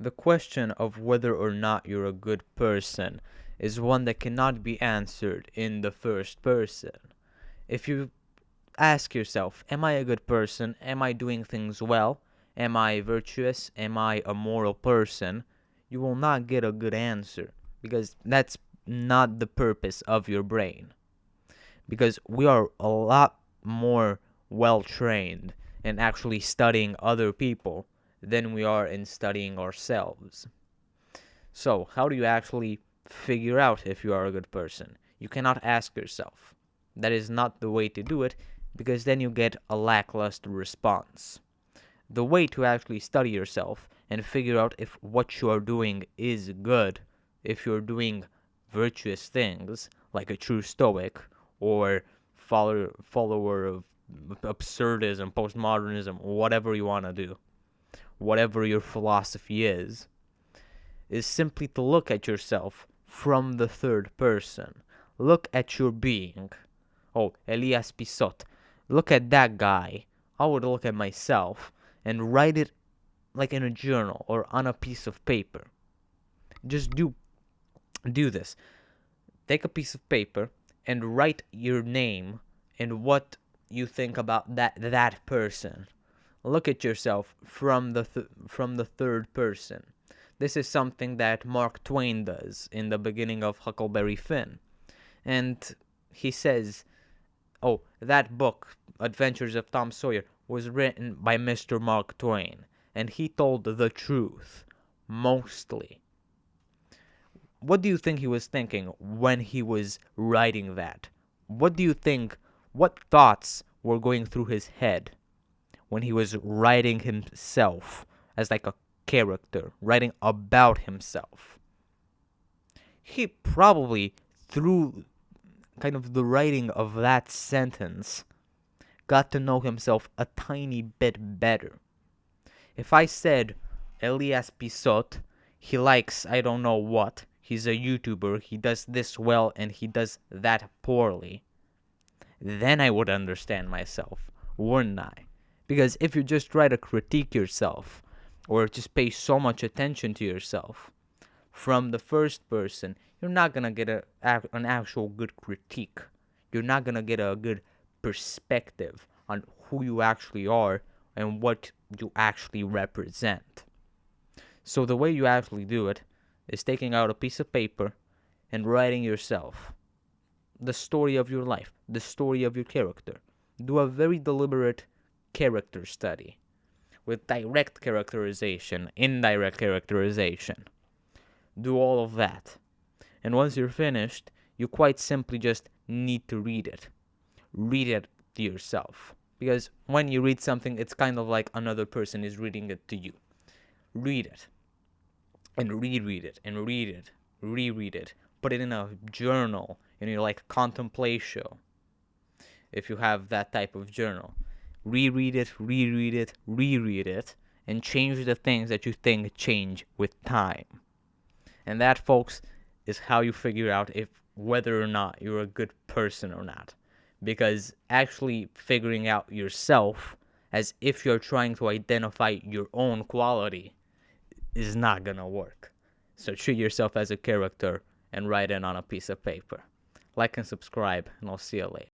The question of whether or not you're a good person is one that cannot be answered in the first person. If you ask yourself, am I a good person? Am I doing things well? Am I virtuous? Am I a moral person? You will not get a good answer because that's not the purpose of your brain. Because we are a lot more well trained in actually studying other people than we are in studying ourselves. So, how do you actually figure out if you are a good person? You cannot ask yourself. That is not the way to do it because then you get a lackluster response. The way to actually study yourself and figure out if what you are doing is good, if you're doing virtuous things like a true stoic or follower of absurdism, postmodernism, whatever you want to do, whatever your philosophy is simply to look at yourself from the third person. Look at your being. Oh, Elias Pisot. Look at that guy. I would look at myself and write it like in a journal or on a piece of paper. Just do this. Take a piece of paper and write your name and what you think about that person. Look at yourself from the third person. This is something that Mark Twain does in the beginning of Huckleberry Finn. And he says, oh, that book, Adventures of Tom Sawyer, was written by Mr. Mark Twain, and he told the truth, mostly. What do you think he was thinking when he was writing that? What do you think, what thoughts were going through his head when he was writing himself as like a character, writing about himself? He probably, through kind of the writing of that sentence, got to know himself a tiny bit better. If I said Elias Pisot, he likes I don't know what, he's a YouTuber, he does this well and he does that poorly, then I would understand myself, wouldn't I? Because if you just try to critique yourself, or just pay so much attention to yourself from the first person, you're not gonna get an actual good critique. You're not gonna get a good perspective on who you actually are and what you actually represent. So the way you actually do it is taking out a piece of paper and writing yourself the story of your life, the story of your character. Do a very deliberate character study with direct characterization, indirect characterization. Do all of that. And once you're finished, you quite simply just need to read it. Read it to yourself. Because when you read something, it's kind of like another person is reading it to you. Read it. And reread it. And read it. Reread it. Put it in a journal. In your like contemplation. If you have that type of journal. Reread it. Reread it. Reread it. And change the things that you think change with time. And that, folks, is how you figure out if whether or not you're a good person or not. Because actually figuring out yourself as if you're trying to identify your own quality is not gonna work. So treat yourself as a character and write it on a piece of paper. Like and subscribe, and I'll see you later.